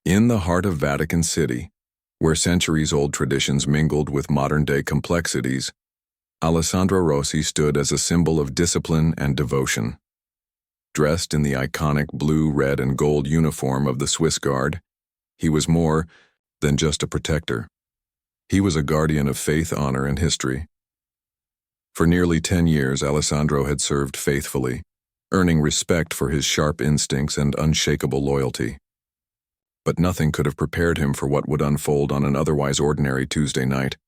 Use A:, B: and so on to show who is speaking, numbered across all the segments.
A: In the heart of Vatican City, where centuries-old traditions mingled with modern-day complexities, Alessandro Rossi stood as a symbol of discipline and devotion. Dressed in the iconic blue, red, and gold uniform of the Swiss Guard, he was more than just a protector. He was a guardian of faith, honor, and history. For nearly 10 years, Alessandro had served faithfully, earning respect for his sharp instincts and unshakable loyalty. But nothing could have prepared him for what would unfold on an otherwise ordinary Tuesday night.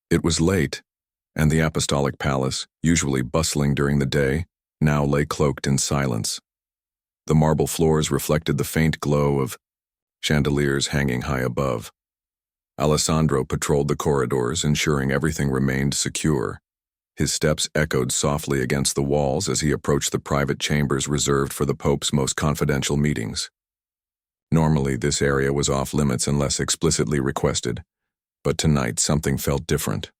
A: It was late, and the Apostolic Palace, usually bustling during the day, now lay cloaked in silence. The marble floors reflected the faint glow of chandeliers hanging high above. Alessandro patrolled the corridors, ensuring everything remained secure. His steps echoed softly against the walls as he approached the private chambers reserved for the Pope's most confidential meetings. Normally, this area was off-limits unless explicitly requested, but tonight something felt different.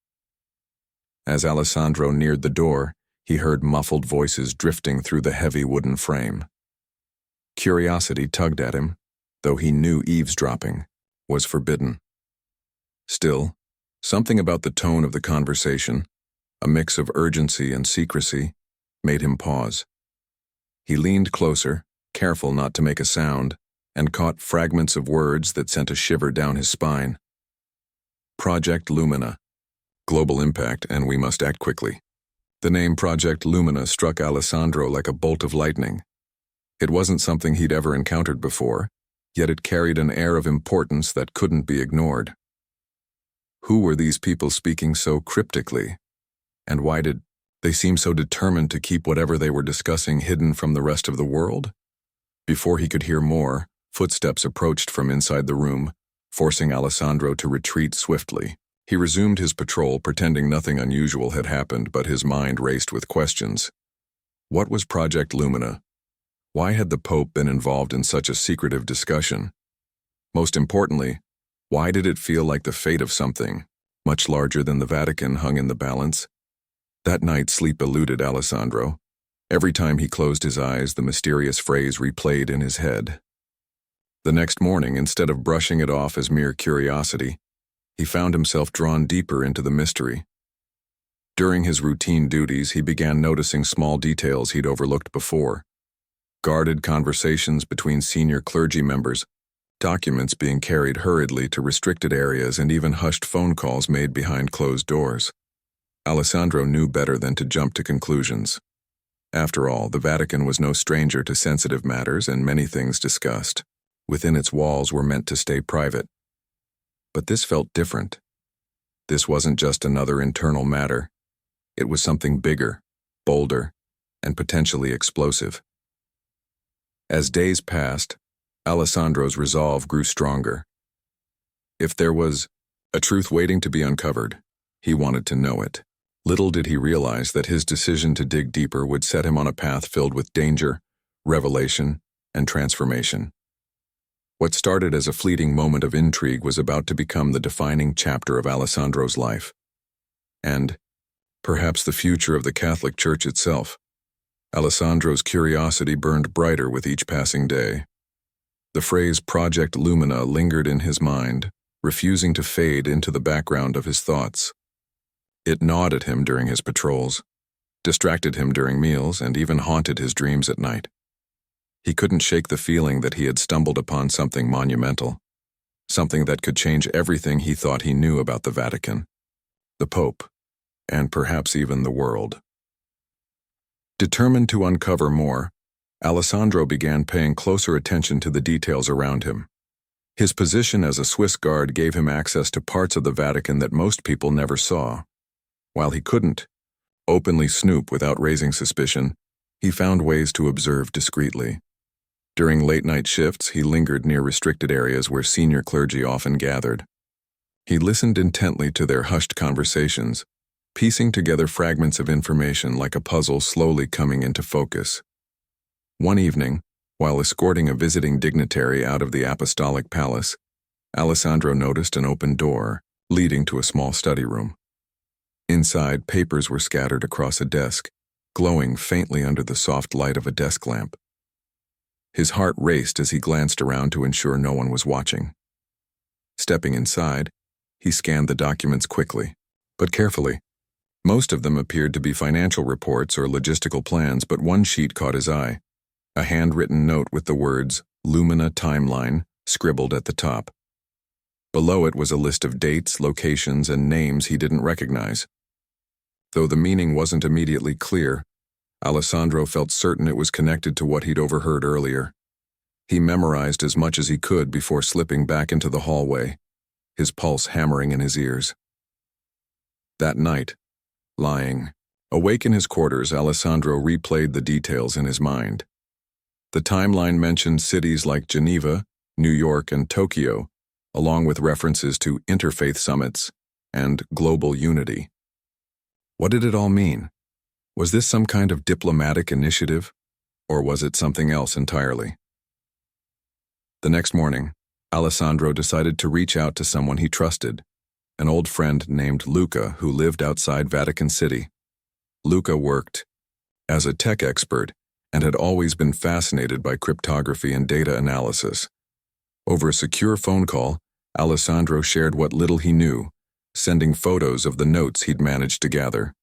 A: As Alessandro neared the door, he heard muffled voices drifting through the heavy wooden frame. Curiosity tugged at him, though he knew eavesdropping was forbidden. Still, something about the tone of the conversation, a mix of urgency and secrecy, made him pause. He leaned closer, careful not to make a sound, and caught fragments of words that sent a shiver down his spine. Project Lumina. Global impact, and we must act quickly. The name Project Lumina struck Alessandro like a bolt of lightning. It wasn't something he'd ever encountered before, yet it carried an air of importance that couldn't be ignored. Who were these people speaking so cryptically? And why did they seem so determined to keep whatever they were discussing hidden from the rest of the world? Before he could hear more, footsteps approached from inside the room, forcing Alessandro to retreat swiftly. He resumed his patrol, pretending nothing unusual had happened, but his mind raced with questions. What was Project Lumina? Why had the Pope been involved in such a secretive discussion? Most importantly, why did it feel like the fate of something much larger than the Vatican hung in the balance? That night, sleep eluded Alessandro. Every time he closed his eyes, the mysterious phrase replayed in his head. The next morning, instead of brushing it off as mere curiosity, he found himself drawn deeper into the mystery. During his routine duties, he began noticing small details he'd overlooked before. Guarded conversations between senior clergy members, documents being carried hurriedly to restricted areas, and even hushed phone calls made behind closed doors. Alessandro knew better than to jump to conclusions. After all, the Vatican was no stranger to sensitive matters, and many things discussed within its walls were meant to stay private. But this felt different. This wasn't just another internal matter. It was something bigger, bolder, and potentially explosive. As days passed, Alessandro's resolve grew stronger. If there was a truth waiting to be uncovered, he wanted to know it. Little did he realize that his decision to dig deeper would set him on a path filled with danger, revelation, and transformation. What started as a fleeting moment of intrigue was about to become the defining chapter of Alessandro's life. And perhaps the future of the Catholic Church itself. Alessandro's curiosity burned brighter with each passing day. The phrase Project Lumina lingered in his mind, refusing to fade into the background of his thoughts. It gnawed at him during his patrols, distracted him during meals, and even haunted his dreams at night. He couldn't shake the feeling that he had stumbled upon something monumental, something that could change everything he thought he knew about the Vatican, the Pope, and perhaps even the world. Determined to uncover more, Alessandro began paying closer attention to the details around him. His position as a Swiss Guard gave him access to parts of the Vatican that most people never saw. While he couldn't openly snoop without raising suspicion, he found ways to observe discreetly. During late-night shifts, he lingered near restricted areas where senior clergy often gathered. He listened intently to their hushed conversations, piecing together fragments of information like a puzzle slowly coming into focus. One evening, while escorting a visiting dignitary out of the Apostolic Palace, Alessandro noticed an open door leading to a small study room. Inside, papers were scattered across a desk, glowing faintly under the soft light of a desk lamp. His heart raced as he glanced around to ensure no one was watching. Stepping inside, he scanned the documents quickly, but carefully. Most of them appeared to be financial reports or logistical plans, but one sheet caught his eye. A handwritten note with the words, Lumina Timeline, scribbled at the top. Below it was a list of dates, locations, and names he didn't recognize. Though the meaning wasn't immediately clear, Alessandro felt certain it was connected to what he'd overheard earlier. He memorized as much as he could before slipping back into the hallway, his pulse hammering in his ears. That night, lying awake in his quarters, Alessandro replayed the details in his mind. The timeline mentioned cities like Geneva, New York, and Tokyo, along with references to interfaith summits and global unity. What did it all mean? Was this some kind of diplomatic initiative, or was it something else entirely? The next morning, Alessandro decided to reach out to someone he trusted, an old friend named Luca who lived outside Vatican City. Luca worked as a tech expert and had always been fascinated by cryptography and data analysis. Over a secure phone call, Alessandro shared what little he knew, sending photos of the notes he'd managed to gather.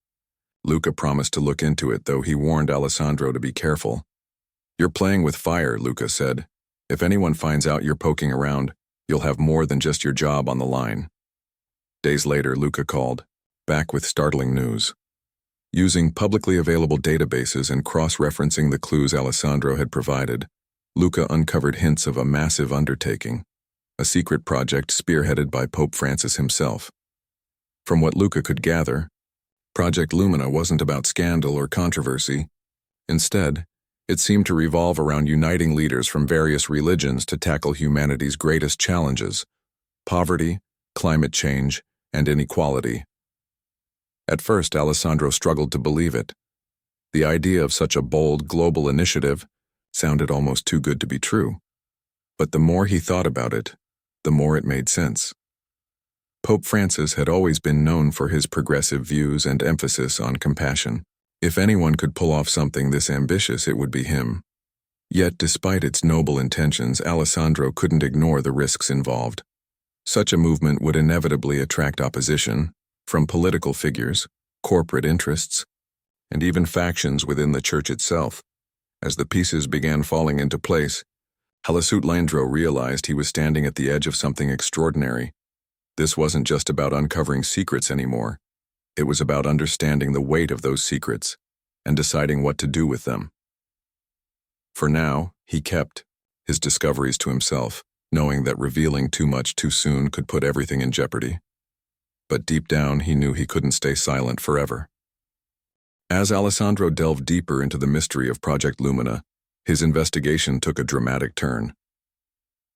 A: Luca promised to look into it, though he warned Alessandro to be careful. "You're playing with fire," Luca said. "If anyone finds out you're poking around, you'll have more than just your job on the line." Days later, Luca called, back with startling news. Using publicly available databases and cross-referencing the clues Alessandro had provided, Luca uncovered hints of a massive undertaking, a secret project spearheaded by Pope Francis himself. From what Luca could gather, Project Lumina wasn't about scandal or controversy. Instead, it seemed to revolve around uniting leaders from various religions to tackle humanity's greatest challenges: poverty, climate change, and inequality. At first, Alessandro struggled to believe it. The idea of such a bold global initiative sounded almost too good to be true. But the more he thought about it, the more it made sense. Pope Francis had always been known for his progressive views and emphasis on compassion. If anyone could pull off something this ambitious, it would be him. Yet, despite its noble intentions, Alessandro couldn't ignore the risks involved. Such a movement would inevitably attract opposition from political figures, corporate interests, and even factions within the church itself. As the pieces began falling into place, Alessandro realized he was standing at the edge of something extraordinary. This wasn't just about uncovering secrets anymore. It was about understanding the weight of those secrets and deciding what to do with them. For now, he kept his discoveries to himself, knowing that revealing too much too soon could put everything in jeopardy. But deep down, he knew he couldn't stay silent forever. As Alessandro delved deeper into the mystery of Project Lumina, his investigation took a dramatic turn.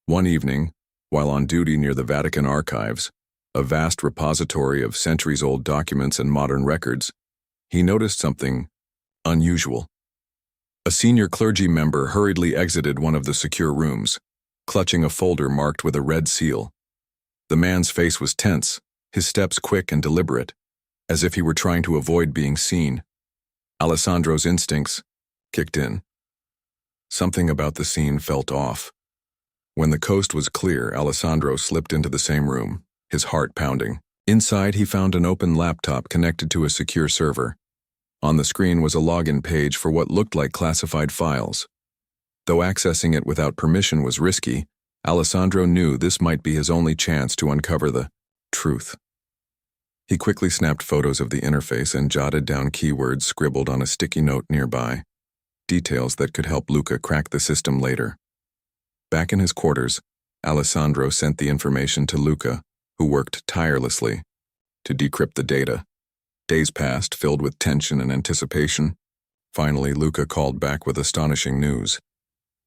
A: One evening, while on duty near the Vatican archives, a vast repository of centuries-old documents and modern records, he noticed something unusual. A senior clergy member hurriedly exited one of the secure rooms, clutching a folder marked with a red seal. The man's face was tense, his steps quick and deliberate, as if he were trying to avoid being seen. Alessandro's instincts kicked in. Something about the scene felt off. When the coast was clear, Alessandro slipped into the same room, his heart pounding. Inside, he found an open laptop connected to a secure server. On the screen was a login page for what looked like classified files. Though accessing it without permission was risky, Alessandro knew this might be his only chance to uncover the truth. He quickly snapped photos of the interface and jotted down keywords scribbled on a sticky note nearby, details that could help Luca crack the system later. Back in his quarters, Alessandro sent the information to Luca, who worked tirelessly to decrypt the data. Days passed, filled with tension and anticipation. Finally, Luca called back with astonishing news.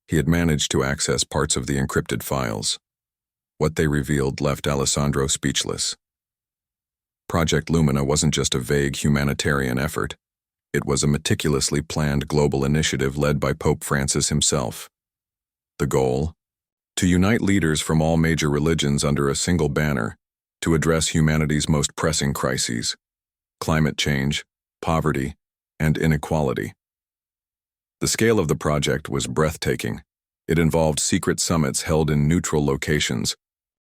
A: He had managed to access parts of the encrypted files. What they revealed left Alessandro speechless. Project Lumina wasn't just a vague humanitarian effort. It was a meticulously planned global initiative led by Pope Francis himself. The goal? To unite leaders from all major religions under a single banner to address humanity's most pressing crises: climate change, poverty, and inequality. The scale of the project was breathtaking. It involved secret summits held in neutral locations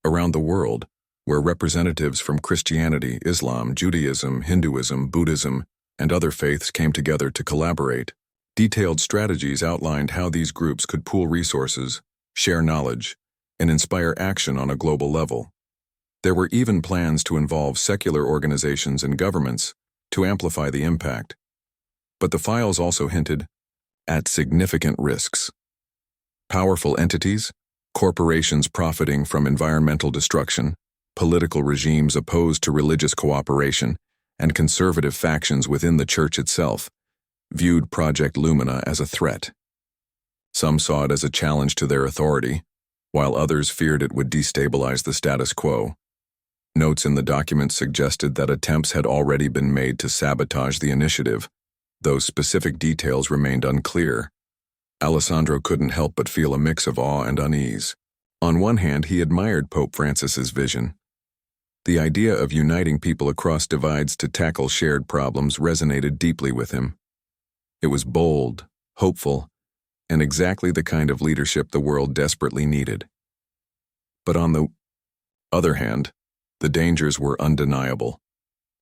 A: around the world, where representatives from Christianity, Islam, Judaism, Hinduism, Buddhism, and other faiths came together to collaborate. Detailed strategies outlined how these groups could pool resources, share knowledge, and inspire action on a global level. There were even plans to involve secular organizations and governments to amplify the impact. But the files also hinted at significant risks. Powerful entities, corporations profiting from environmental destruction, political regimes opposed to religious cooperation, and conservative factions within the church itself viewed Project Lumina as a threat. Some saw it as a challenge to their authority, while others feared it would destabilize the status quo. Notes in the document suggested that attempts had already been made to sabotage the initiative, though specific details remained unclear. Alessandro couldn't help but feel a mix of awe and unease. On one hand, he admired Pope Francis's vision. The idea of uniting people across divides to tackle shared problems resonated deeply with him. It was bold, hopeful, and exactly the kind of leadership the world desperately needed. But on the other hand, the dangers were undeniable.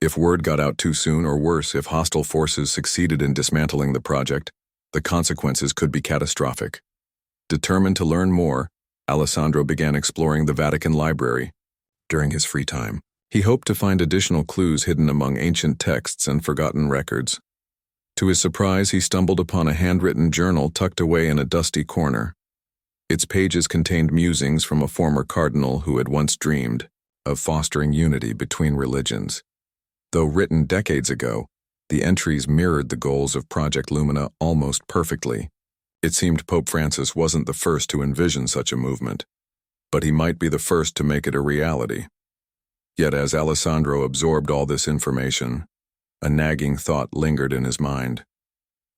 A: If word got out too soon, or worse, if hostile forces succeeded in dismantling the project, the consequences could be catastrophic. Determined to learn more, Alessandro began exploring the Vatican Library. During his free time, he hoped to find additional clues hidden among ancient texts and forgotten records. To his surprise, he stumbled upon a handwritten journal tucked away in a dusty corner. Its pages contained musings from a former cardinal who had once dreamed of fostering unity between religions. Though written decades ago, the entries mirrored the goals of Project Lumina almost perfectly. It seemed Pope Francis wasn't the first to envision such a movement, but he might be the first to make it a reality. Yet as Alessandro absorbed all this information, a nagging thought lingered in his mind.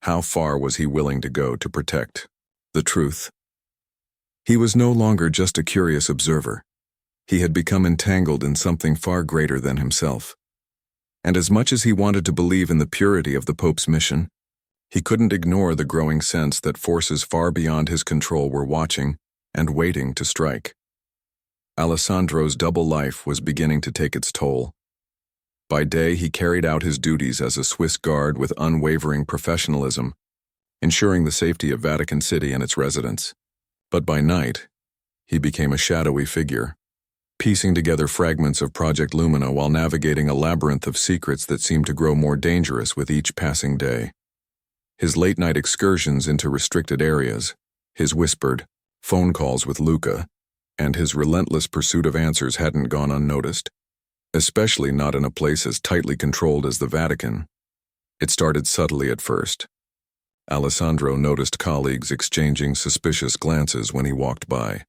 A: How far was he willing to go to protect the truth? He was no longer just a curious observer. He had become entangled in something far greater than himself. And as much as he wanted to believe in the purity of the Pope's mission, he couldn't ignore the growing sense that forces far beyond his control were watching and waiting to strike. Alessandro's double life was beginning to take its toll. By day, he carried out his duties as a Swiss guard with unwavering professionalism, ensuring the safety of Vatican City and its residents. But by night, he became a shadowy figure, piecing together fragments of Project Lumina while navigating a labyrinth of secrets that seemed to grow more dangerous with each passing day. His late-night excursions into restricted areas, his whispered phone calls with Luca, and his relentless pursuit of answers hadn't gone unnoticed, especially not in a place as tightly controlled as the Vatican. It started subtly at first. Alessandro noticed colleagues exchanging suspicious glances when he walked by.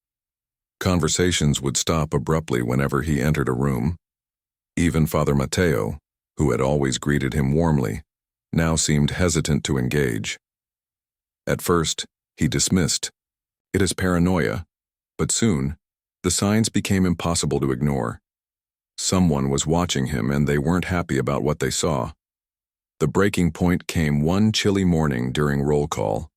A: Conversations would stop abruptly whenever he entered a room. Even Father Matteo, who had always greeted him warmly, now seemed hesitant to engage. At first, he dismissed it as paranoia, but soon, the signs became impossible to ignore. Someone was watching him and they weren't happy about what they saw. The breaking point came one chilly morning during roll call.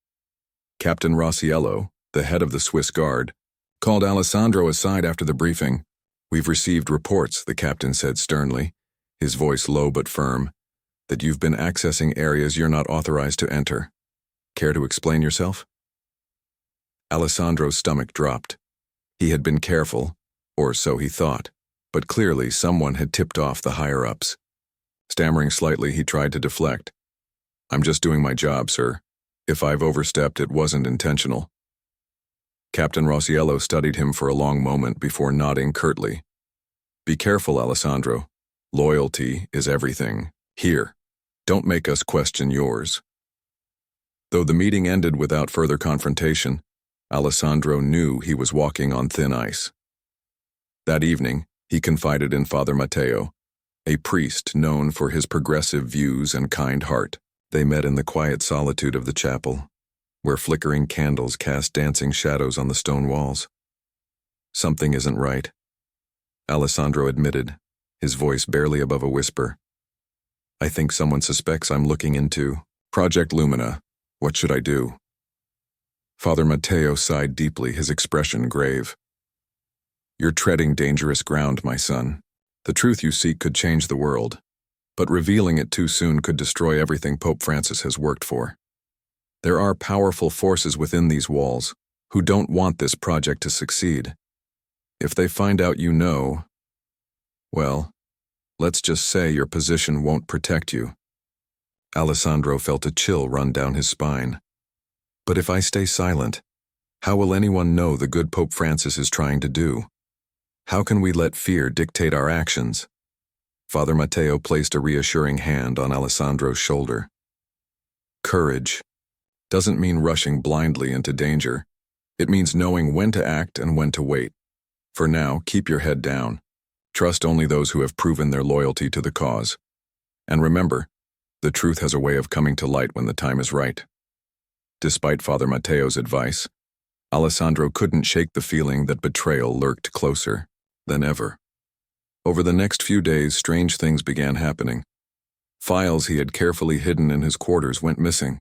A: Captain Rossiello, the head of the Swiss Guard, called Alessandro aside after the briefing. "We've received reports," the captain said sternly, his voice low but firm, "that you've been accessing areas you're not authorized to enter. Care to explain yourself?" Alessandro's stomach dropped. He had been careful, or so he thought, but clearly someone had tipped off the higher-ups. Stammering slightly, he tried to deflect. "I'm just doing my job, sir. If I've overstepped, it wasn't intentional." Captain Rossiello studied him for a long moment before nodding curtly. "Be careful, Alessandro. Loyalty is everything. Here, don't make us question yours." Though the meeting ended without further confrontation, Alessandro knew he was walking on thin ice. That evening, he confided in Father Matteo, a priest known for his progressive views and kind heart. They met in the quiet solitude of the chapel, where flickering candles cast dancing shadows on the stone walls. "Something isn't right," Alessandro admitted, his voice barely above a whisper. "I think someone suspects I'm looking into Project Lumina. What should I do?" Father Matteo sighed deeply, his expression grave. You're treading dangerous ground, my son. The truth you seek could change the world, but revealing it too soon could destroy everything Pope Francis has worked for. There are powerful forces within these walls who don't want this project to succeed. If they find out you know, well, let's just say your position won't protect you. Alessandro felt a chill run down his spine. But if I stay silent, how will anyone know the good Pope Francis is trying to do? How can we let fear dictate our actions? Father Matteo placed a reassuring hand on Alessandro's shoulder. Courage doesn't mean rushing blindly into danger. It means knowing when to act and when to wait. For now, keep your head down. Trust only those who have proven their loyalty to the cause. And remember, the truth has a way of coming to light when the time is right. Despite Father Matteo's advice, Alessandro couldn't shake the feeling that betrayal lurked closer than ever. Over the next few days, strange things began happening. Files he had carefully hidden in his quarters went missing.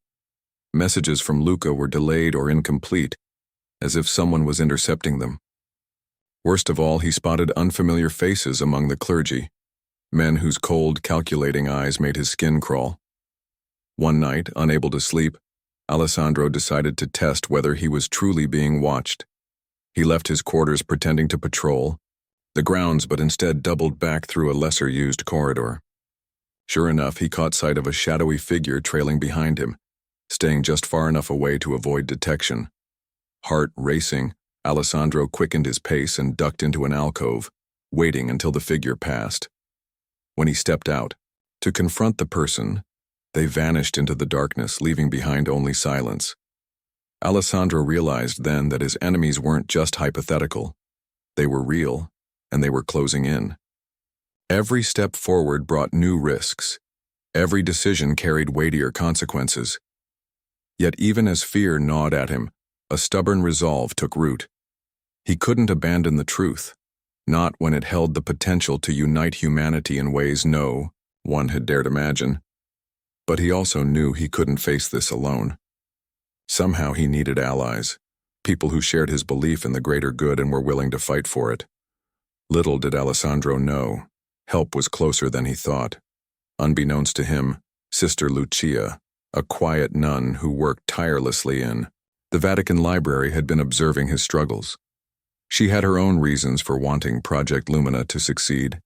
A: Messages from Luca were delayed or incomplete, as if someone was intercepting them. Worst of all, he spotted unfamiliar faces among the clergy, men whose cold, calculating eyes made his skin crawl. One night, unable to sleep, Alessandro decided to test whether he was truly being watched. He left his quarters pretending to patrol the grounds, but instead doubled back through a lesser-used corridor. Sure enough, he caught sight of a shadowy figure trailing behind him, staying just far enough away to avoid detection. Heart racing, Alessandro quickened his pace and ducked into an alcove, waiting until the figure passed. When he stepped out to confront the person, they vanished into the darkness, leaving behind only silence. Alessandro realized then that his enemies weren't just hypothetical. They were real, and they were closing in. Every step forward brought new risks. Every decision carried weightier consequences. Yet even as fear gnawed at him, a stubborn resolve took root. He couldn't abandon the truth, not when it held the potential to unite humanity in ways no one had dared imagine. But he also knew he couldn't face this alone. Somehow he needed allies, people who shared his belief in the greater good and were willing to fight for it. Little did Alessandro know, help was closer than he thought. Unbeknownst to him, Sister Lucia, a quiet nun who worked tirelessly in the Vatican Library, had been observing his struggles. She had her own reasons for wanting Project Lumina to succeed,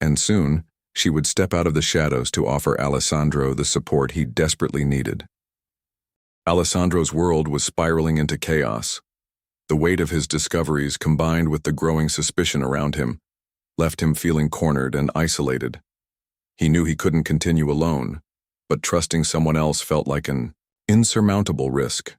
A: and soon she would step out of the shadows to offer Alessandro the support he desperately needed. Alessandro's world was spiraling into chaos. The weight of his discoveries, combined with the growing suspicion around him, left him feeling cornered and isolated. He knew he couldn't continue alone, but trusting someone else felt like an insurmountable risk.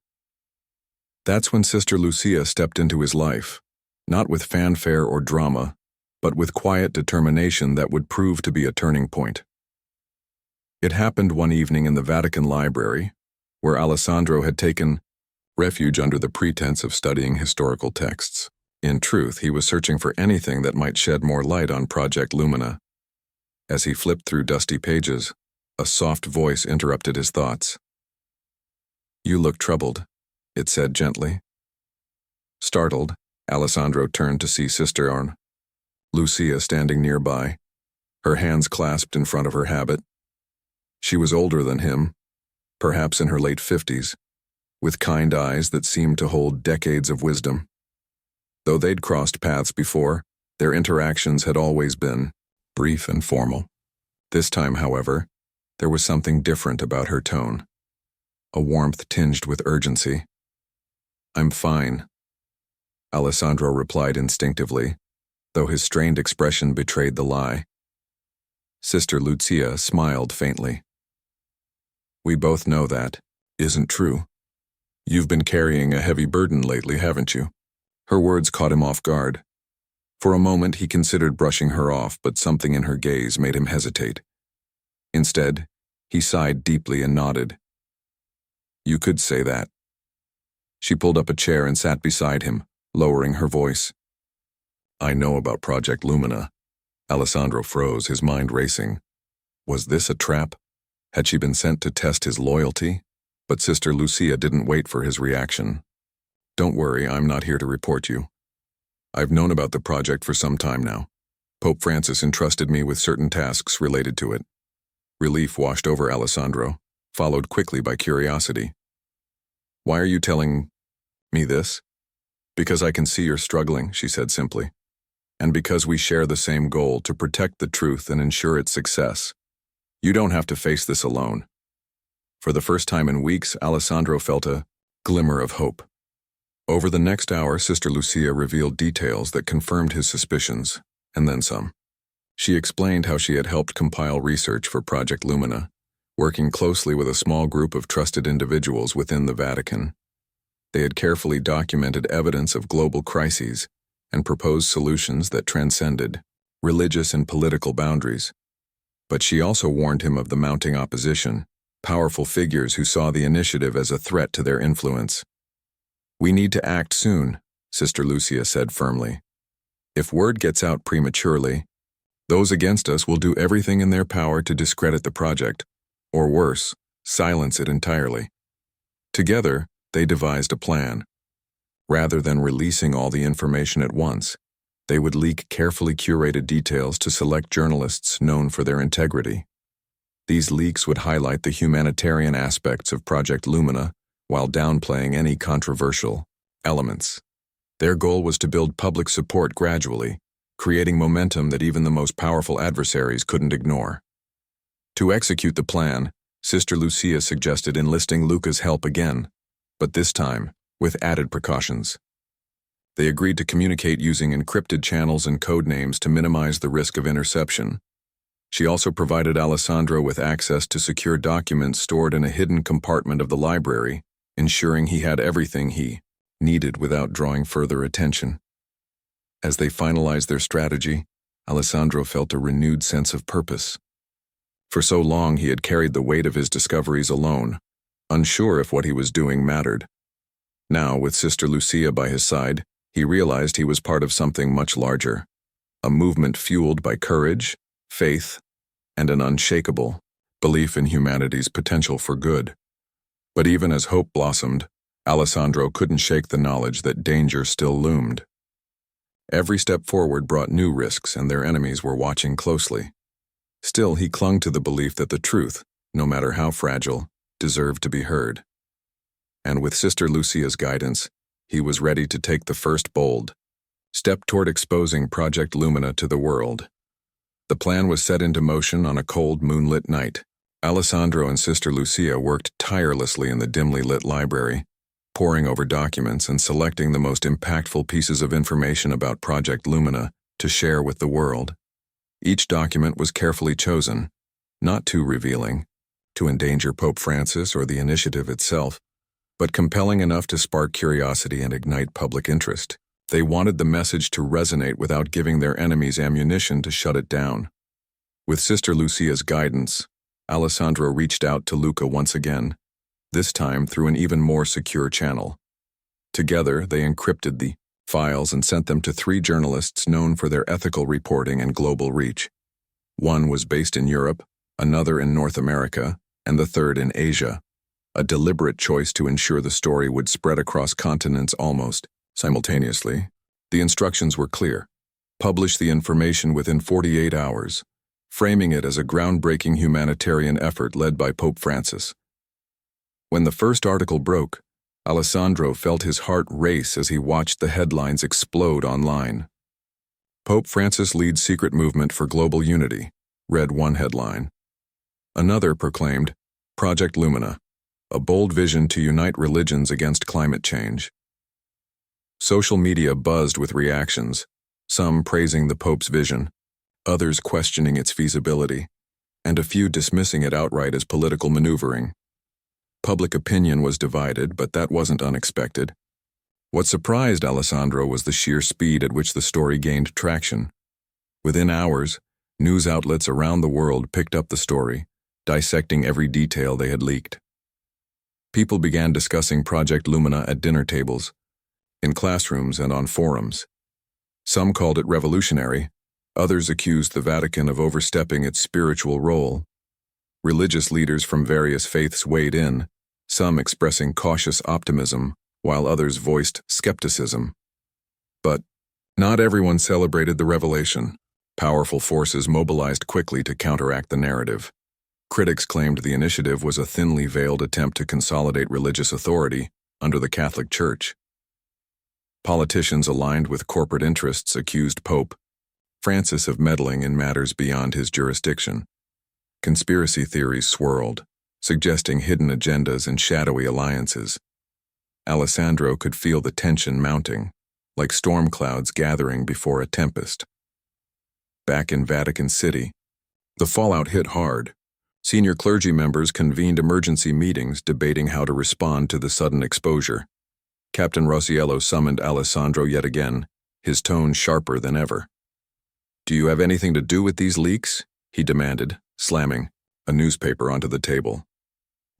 A: That's when Sister Lucia stepped into his life, not with fanfare or drama, but with quiet determination that would prove to be a turning point. It happened one evening in the Vatican Library, where Alessandro had taken refuge under the pretense of studying historical texts. In truth, he was searching for anything that might shed more light on Project Lumina. As he flipped through dusty pages, a soft voice interrupted his thoughts. "You look troubled," it said gently. Startled, Alessandro turned to see Sister Lucia standing nearby, her hands clasped in front of her habit. She was older than him, perhaps in her late 50s, with kind eyes that seemed to hold decades of wisdom. Though they'd crossed paths before, their interactions had always been brief and formal. This time, however, there was something different about her tone, a warmth tinged with urgency. "I'm fine," Alessandro replied instinctively, though his strained expression betrayed the lie. Sister Lucia smiled faintly. "We both know that isn't true. You've been carrying a heavy burden lately, haven't you?" Her words caught him off guard. For a moment he considered brushing her off, but something in her gaze made him hesitate. Instead, he sighed deeply and nodded. "You could say that." She pulled up a chair and sat beside him, lowering her voice. "I know about Project Lumina." Alessandro froze, his mind racing. Was this a trap? Had she been sent to test his loyalty? But Sister Lucia didn't wait for his reaction. Don't worry, I'm not here to report you. I've known about the project for some time now. Pope Francis entrusted me with certain tasks related to it. Relief washed over Alessandro, followed quickly by curiosity. Why are you telling me this? Because I can see you're struggling, she said simply. And because we share the same goal to protect the truth and ensure its success. You don't have to face this alone. For the first time in weeks, Alessandro felt a glimmer of hope. Over the next hour, Sister Lucia revealed details that confirmed his suspicions, and then some. She explained how she had helped compile research for Project Lumina, working closely with a small group of trusted individuals within the Vatican. They had carefully documented evidence of global crises and proposed solutions that transcended religious and political boundaries. But she also warned him of the mounting opposition, powerful figures who saw the initiative as a threat to their influence. We need to act soon, Sister Lucia said firmly. If word gets out prematurely, those against us will do everything in their power to discredit the project, or worse, silence it entirely. Together, they devised a plan. Rather than releasing all the information at once, they would leak carefully curated details to select journalists known for their integrity. These leaks would highlight the humanitarian aspects of Project Lumina while downplaying any controversial elements. Their goal was to build public support gradually, creating momentum that even the most powerful adversaries couldn't ignore. To execute the plan, Sister Lucia suggested enlisting Luca's help again, but this time with added precautions. They agreed to communicate using encrypted channels and code names to minimize the risk of interception. She also provided Alessandro with access to secure documents stored in a hidden compartment of the library, ensuring he had everything he needed without drawing further attention. As they finalized their strategy, Alessandro felt a renewed sense of purpose. For so long he had carried the weight of his discoveries alone, unsure if what he was doing mattered. Now, with Sister Lucia by his side, he realized he was part of something much larger, a movement fueled by courage, faith, and an unshakable belief in humanity's potential for good. But even as hope blossomed, Alessandro couldn't shake the knowledge that danger still loomed. Every step forward brought new risks, and their enemies were watching closely. Still, he clung to the belief that the truth, no matter how fragile, deserved to be heard. And with Sister Lucia's guidance, he was ready to take the first bold step toward exposing Project Lumina to the world. The plan was set into motion on a cold, moonlit night. Alessandro and Sister Lucia worked tirelessly in the dimly lit library, poring over documents and selecting the most impactful pieces of information about Project Lumina to share with the world. Each document was carefully chosen, not too revealing, to endanger Pope Francis or the initiative itself, but compelling enough to spark curiosity and ignite public interest. They wanted the message to resonate without giving their enemies ammunition to shut it down. With Sister Lucia's guidance, Alessandro reached out to Luca once again, this time through an even more secure channel. Together, they encrypted the files and sent them to 3 journalists known for their ethical reporting and global reach. One was based in Europe, another in North America, and the third in Asia, a deliberate choice to ensure the story would spread across continents almost simultaneously. The instructions were clear. Publish the information within 48 hours, framing it as a groundbreaking humanitarian effort led by Pope Francis. When the first article broke, Alessandro felt his heart race as he watched the headlines explode online. Pope Francis leads secret movement for global unity, read one headline. Another proclaimed, Project Lumina, a bold vision to unite religions against climate change. Social media buzzed with reactions, some praising the Pope's vision, others questioning its feasibility, and a few dismissing it outright as political maneuvering. Public opinion was divided, but that wasn't unexpected. What surprised Alessandro was the sheer speed at which the story gained traction. Within hours, news outlets around the world picked up the story, dissecting every detail they had leaked. People began discussing Project Lumina at dinner tables, in classrooms and on forums. Some called it revolutionary, others accused the Vatican of overstepping its spiritual role. Religious leaders from various faiths weighed in, some expressing cautious optimism, while others voiced skepticism. But not everyone celebrated the revelation. Powerful forces mobilized quickly to counteract the narrative. Critics claimed the initiative was a thinly veiled attempt to consolidate religious authority under the Catholic Church. Politicians aligned with corporate interests accused Pope Francis of meddling in matters beyond his jurisdiction. Conspiracy theories swirled, suggesting hidden agendas and shadowy alliances. Alessandro could feel the tension mounting, like storm clouds gathering before a tempest. Back in Vatican City, the fallout hit hard. Senior clergy members convened emergency meetings debating how to respond to the sudden exposure. Captain Rosiello summoned Alessandro yet again, his tone sharper than ever. "Do you have anything to do with these leaks?" he demanded, slamming a newspaper onto the table.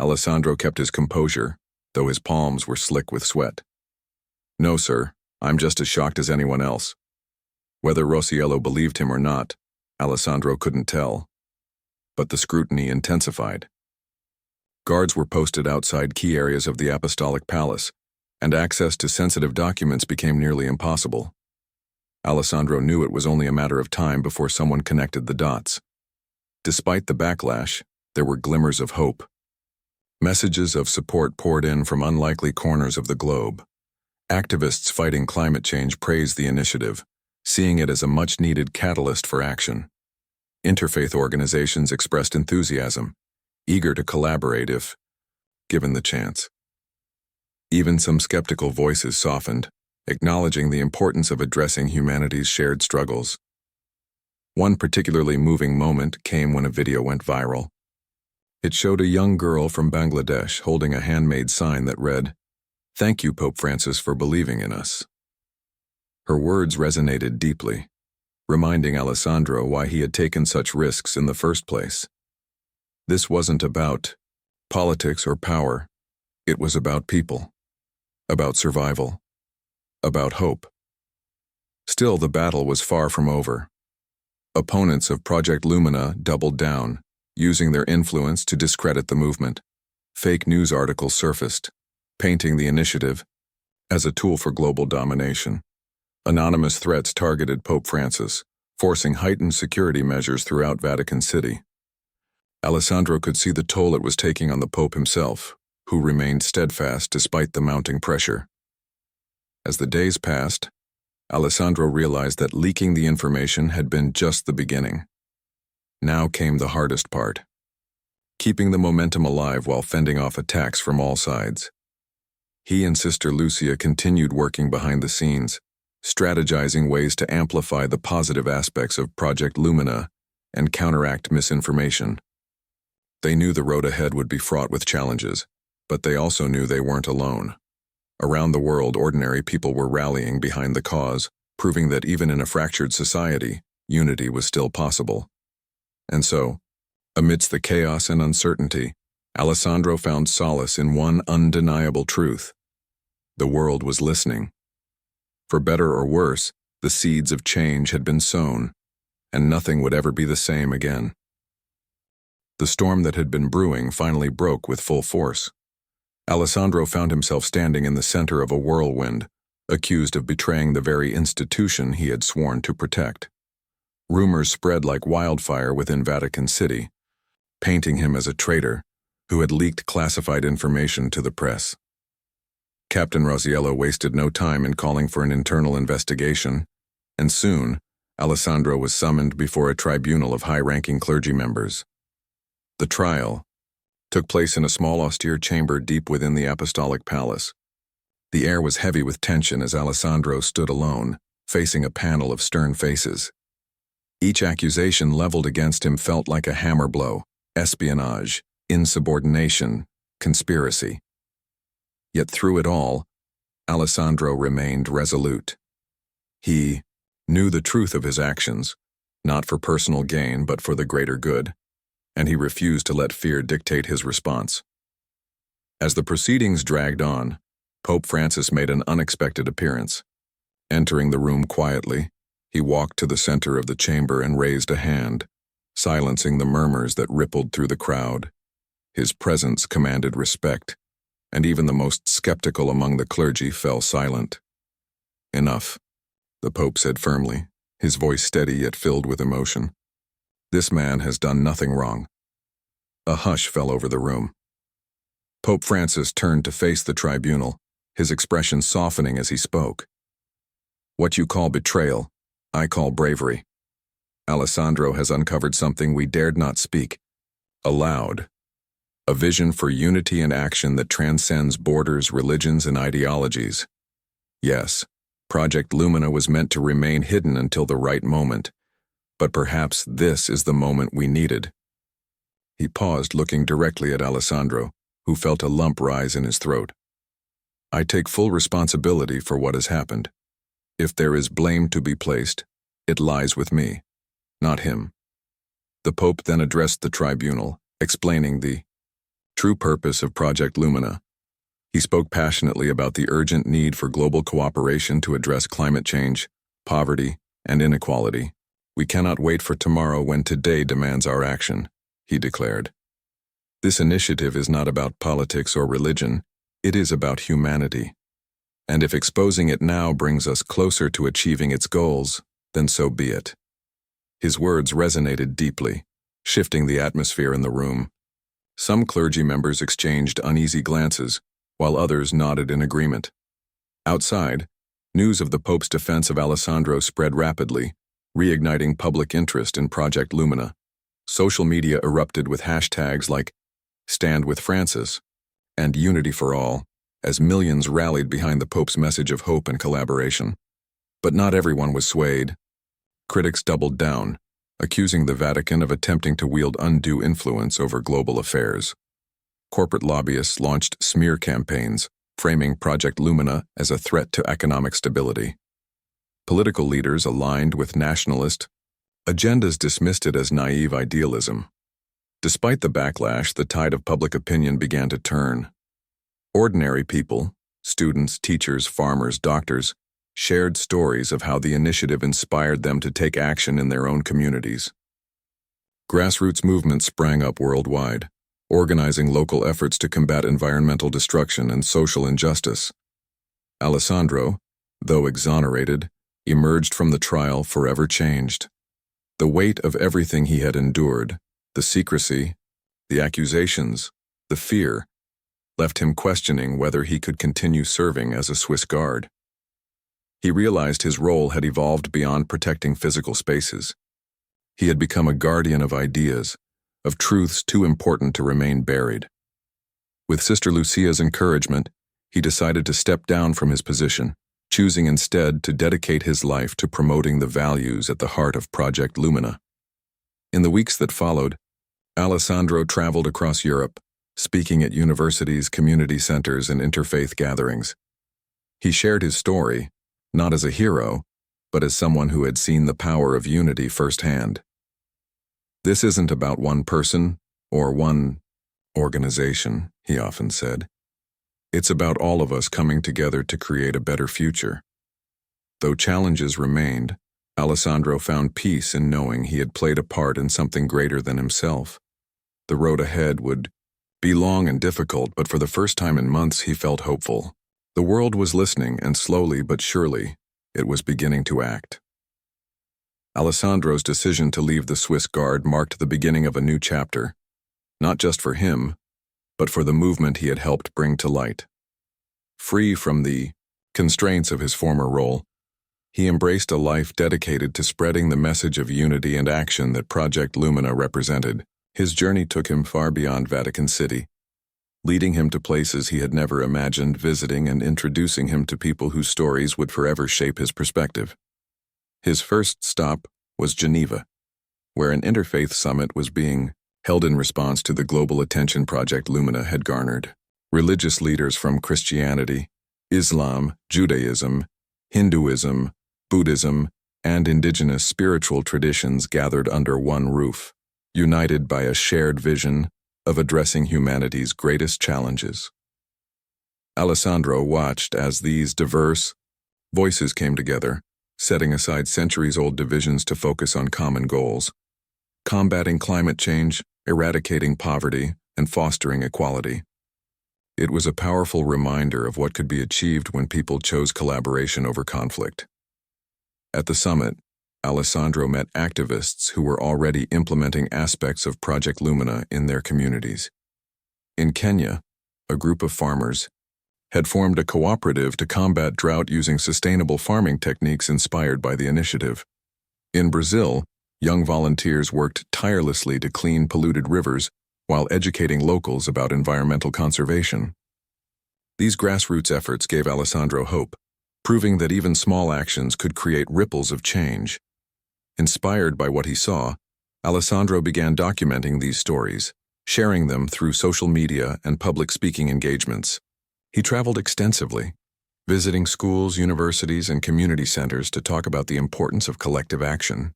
A: Alessandro kept his composure, though his palms were slick with sweat. "No, sir, I'm just as shocked as anyone else." Whether Rosiello believed him or not, Alessandro couldn't tell. But the scrutiny intensified. Guards were posted outside key areas of the Apostolic Palace, and access to sensitive documents became nearly impossible. Alessandro knew it was only a matter of time before someone connected the dots. Despite the backlash, there were glimmers of hope. Messages of support poured in from unlikely corners of the globe. Activists fighting climate change praised the initiative, seeing it as a much-needed catalyst for action. Interfaith organizations expressed enthusiasm, eager to collaborate if given the chance. Even some skeptical voices softened, acknowledging the importance of addressing humanity's shared struggles. One particularly moving moment came when a video went viral. It showed a young girl from Bangladesh holding a handmade sign that read, "Thank you, Pope Francis, for believing in us." Her words resonated deeply, reminding Alessandro why he had taken such risks in the first place. This wasn't about politics or power. It was about people, about survival, about hope. Still, the battle was far from over. Opponents of Project Lumina doubled down, using their influence to discredit the movement. Fake news articles surfaced, painting the initiative as a tool for global domination. Anonymous threats targeted Pope Francis, forcing heightened security measures throughout Vatican City. Alessandro could see the toll it was taking on the Pope himself, who remained steadfast despite the mounting pressure. As the days passed, Alessandro realized that leaking the information had been just the beginning. Now came the hardest part: keeping the momentum alive while fending off attacks from all sides. He and Sister Lucia continued working behind the scenes, strategizing ways to amplify the positive aspects of Project Lumina and counteract misinformation. They knew the road ahead would be fraught with challenges, but they also knew they weren't alone. Around the world, ordinary people were rallying behind the cause, proving that even in a fractured society, unity was still possible. And so, amidst the chaos and uncertainty, Alessandro found solace in one undeniable truth: the world was listening. For better or worse, the seeds of change had been sown, and nothing would ever be the same again. The storm that had been brewing finally broke with full force. Alessandro found himself standing in the center of a whirlwind, accused of betraying the very institution he had sworn to protect. Rumors spread like wildfire within Vatican City, painting him as a traitor who had leaked classified information to the press. Captain Rosiello wasted no time in calling for an internal investigation, and soon, Alessandro was summoned before a tribunal of high-ranking clergy members. The trial took place in a small austere chamber deep within the Apostolic Palace. The air was heavy with tension as Alessandro stood alone, facing a panel of stern faces. Each accusation leveled against him felt like a hammer blow: espionage, insubordination, conspiracy. Yet through it all, Alessandro remained resolute. He knew the truth of his actions, not for personal gain but for the greater good, and he refused to let fear dictate his response. As the proceedings dragged on, Pope Francis made an unexpected appearance. Entering the room quietly, he walked to the center of the chamber and raised a hand, silencing the murmurs that rippled through the crowd. His presence commanded respect, and even the most skeptical among the clergy fell silent. "Enough," the Pope said firmly, his voice steady yet filled with emotion. "This man has done nothing wrong." A hush fell over the room. Pope Francis turned to face the tribunal, his expression softening as he spoke. "What you call betrayal, I call bravery. Alessandro has uncovered something we dared not speak aloud. A vision for unity and action that transcends borders, religions, and ideologies. Yes, Project Lumina was meant to remain hidden until the right moment, but perhaps this is the moment we needed." He paused, looking directly at Alessandro, who felt a lump rise in his throat. "I take full responsibility for what has happened. If there is blame to be placed, it lies with me, not him." The Pope then addressed the tribunal, explaining the true purpose of Project Lumina. He spoke passionately about the urgent need for global cooperation to address climate change, poverty, and inequality. "We cannot wait for tomorrow when today demands our action," he declared. "This initiative is not about politics or religion, it is about humanity. And if exposing it now brings us closer to achieving its goals, then so be it." His words resonated deeply, shifting the atmosphere in the room. Some clergy members exchanged uneasy glances, while others nodded in agreement. Outside, news of the Pope's defense of Alessandro spread rapidly, reigniting public interest in Project Lumina. Social media erupted with hashtags like "Stand with Francis" and "Unity for All," as millions rallied behind the Pope's message of hope and collaboration. But not everyone was swayed. Critics doubled down, accusing the Vatican of attempting to wield undue influence over global affairs. Corporate lobbyists launched smear campaigns, framing Project Lumina as a threat to economic stability. Political leaders aligned with nationalist agendas dismissed it as naive idealism. Despite the backlash, the tide of public opinion began to turn. Ordinary people, students, teachers, farmers, doctors, shared stories of how the initiative inspired them to take action in their own communities. Grassroots movements sprang up worldwide, organizing local efforts to combat environmental destruction and social injustice. Alessandro, though exonerated, emerged from the trial forever changed. The weight of everything he had endured, the secrecy, the accusations, the fear, left him questioning whether he could continue serving as a Swiss guard. He realized his role had evolved beyond protecting physical spaces. He had become a guardian of ideas, of truths too important to remain buried. With Sister Lucia's encouragement, he decided to step down from his position, choosing instead to dedicate his life to promoting the values at the heart of Project Lumina. In the weeks that followed, Alessandro traveled across Europe, speaking at universities, community centers, and interfaith gatherings. He shared his story, not as a hero, but as someone who had seen the power of unity firsthand. "This isn't about one person or one organization," he often said. "It's about all of us coming together to create a better future." Though challenges remained, Alessandro found peace in knowing he had played a part in something greater than himself. The road ahead would be long and difficult, but for the first time in months he felt hopeful. The world was listening, and slowly but surely, it was beginning to act. Alessandro's decision to leave the Swiss Guard marked the beginning of a new chapter, not just for him, but for the movement he had helped bring to light. Free from the constraints of his former role, he embraced a life dedicated to spreading the message of unity and action that Project Lumina represented. His journey took him far beyond Vatican City, leading him to places he had never imagined visiting and introducing him to people whose stories would forever shape his perspective. His first stop was Geneva, where an interfaith summit was being held in response to the global attention Project Lumina had garnered. Religious leaders from Christianity, Islam, Judaism, Hinduism, Buddhism, and indigenous spiritual traditions gathered under one roof, united by a shared vision of addressing humanity's greatest challenges. Alessandro watched as these diverse voices came together, setting aside centuries-old divisions to focus on common goals: combating climate change, eradicating poverty, and fostering equality. It was a powerful reminder of what could be achieved when people chose collaboration over conflict. At the summit, Alessandro met activists who were already implementing aspects of Project Lumina in their communities. In Kenya, a group of farmers had formed a cooperative to combat drought using sustainable farming techniques inspired by the initiative. In Brazil, young volunteers worked tirelessly to clean polluted rivers while educating locals about environmental conservation. These grassroots efforts gave Alessandro hope, proving that even small actions could create ripples of change. Inspired by what he saw, Alessandro began documenting these stories, sharing them through social media and public speaking engagements. He traveled extensively, visiting schools, universities, and community centers to talk about the importance of collective action.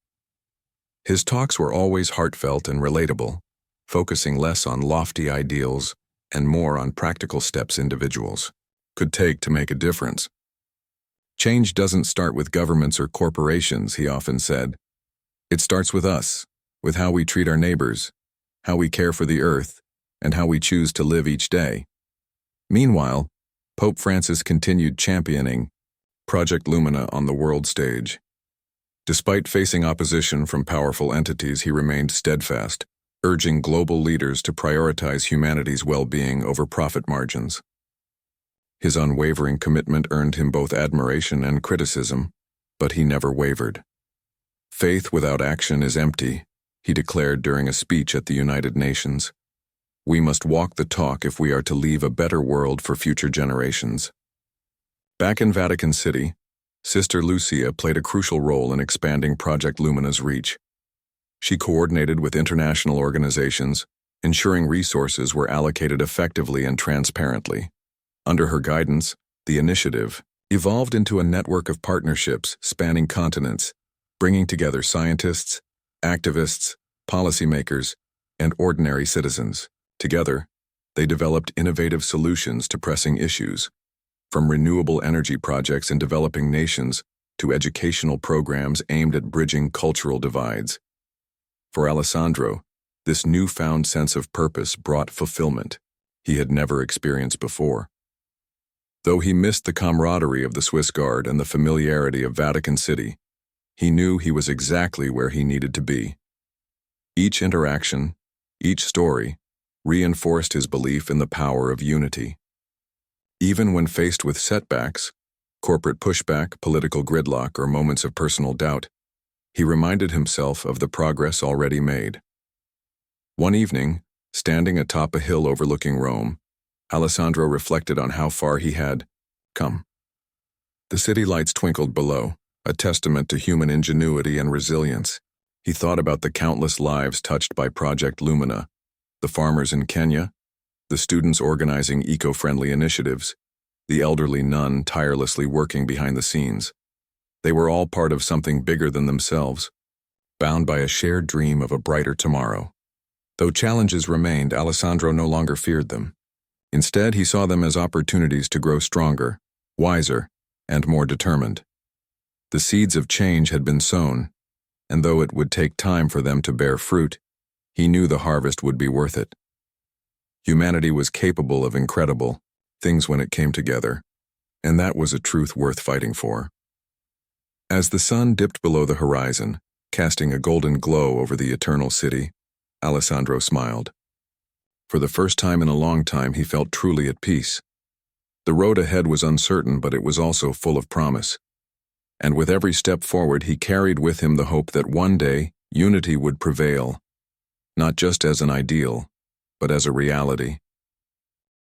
A: His talks were always heartfelt and relatable, focusing less on lofty ideals and more on practical steps individuals could take to make a difference. Change doesn't start with governments or corporations, he often said. It starts with us, with how we treat our neighbors, how we care for the earth, and how we choose to live each day. Meanwhile, Pope Francis continued championing Project Lumina on the world stage. Despite facing opposition from powerful entities, he remained steadfast, urging global leaders to prioritize humanity's well-being over profit margins. His unwavering commitment earned him both admiration and criticism, but he never wavered. "Faith without action is empty," he declared during a speech at the United Nations. "We must walk the talk if we are to leave a better world for future generations." Back in Vatican City, Sister Lucia played a crucial role in expanding Project Lumina's reach. She coordinated with international organizations, ensuring resources were allocated effectively and transparently. Under her guidance, the initiative evolved into a network of partnerships spanning continents, bringing together scientists, activists, policymakers, and ordinary citizens. Together, they developed innovative solutions to pressing issues, from renewable energy projects in developing nations to educational programs aimed at bridging cultural divides. For Alessandro, this newfound sense of purpose brought fulfillment he had never experienced before. Though he missed the camaraderie of the Swiss Guard and the familiarity of Vatican City, he knew he was exactly where he needed to be. Each interaction, each story, reinforced his belief in the power of unity. Even when faced with setbacks, corporate pushback, political gridlock, or moments of personal doubt, he reminded himself of the progress already made. One evening, standing atop a hill overlooking Rome, Alessandro reflected on how far he had come. The city lights twinkled below, a testament to human ingenuity and resilience. He thought about the countless lives touched by Project Lumina, the farmers in Kenya, the students organizing eco-friendly initiatives, the elderly nun tirelessly working behind the scenes. They were all part of something bigger than themselves, bound by a shared dream of a brighter tomorrow. Though challenges remained, Alessandro no longer feared them. Instead, he saw them as opportunities to grow stronger, wiser, and more determined. The seeds of change had been sown, and though it would take time for them to bear fruit, he knew the harvest would be worth it. Humanity was capable of incredible things when it came together, and that was a truth worth fighting for. As the sun dipped below the horizon, casting a golden glow over the eternal city, Alessandro smiled. For the first time in a long time, he felt truly at peace. The road ahead was uncertain, but it was also full of promise. And with every step forward, he carried with him the hope that one day unity would prevail, not just as an ideal, but as a reality.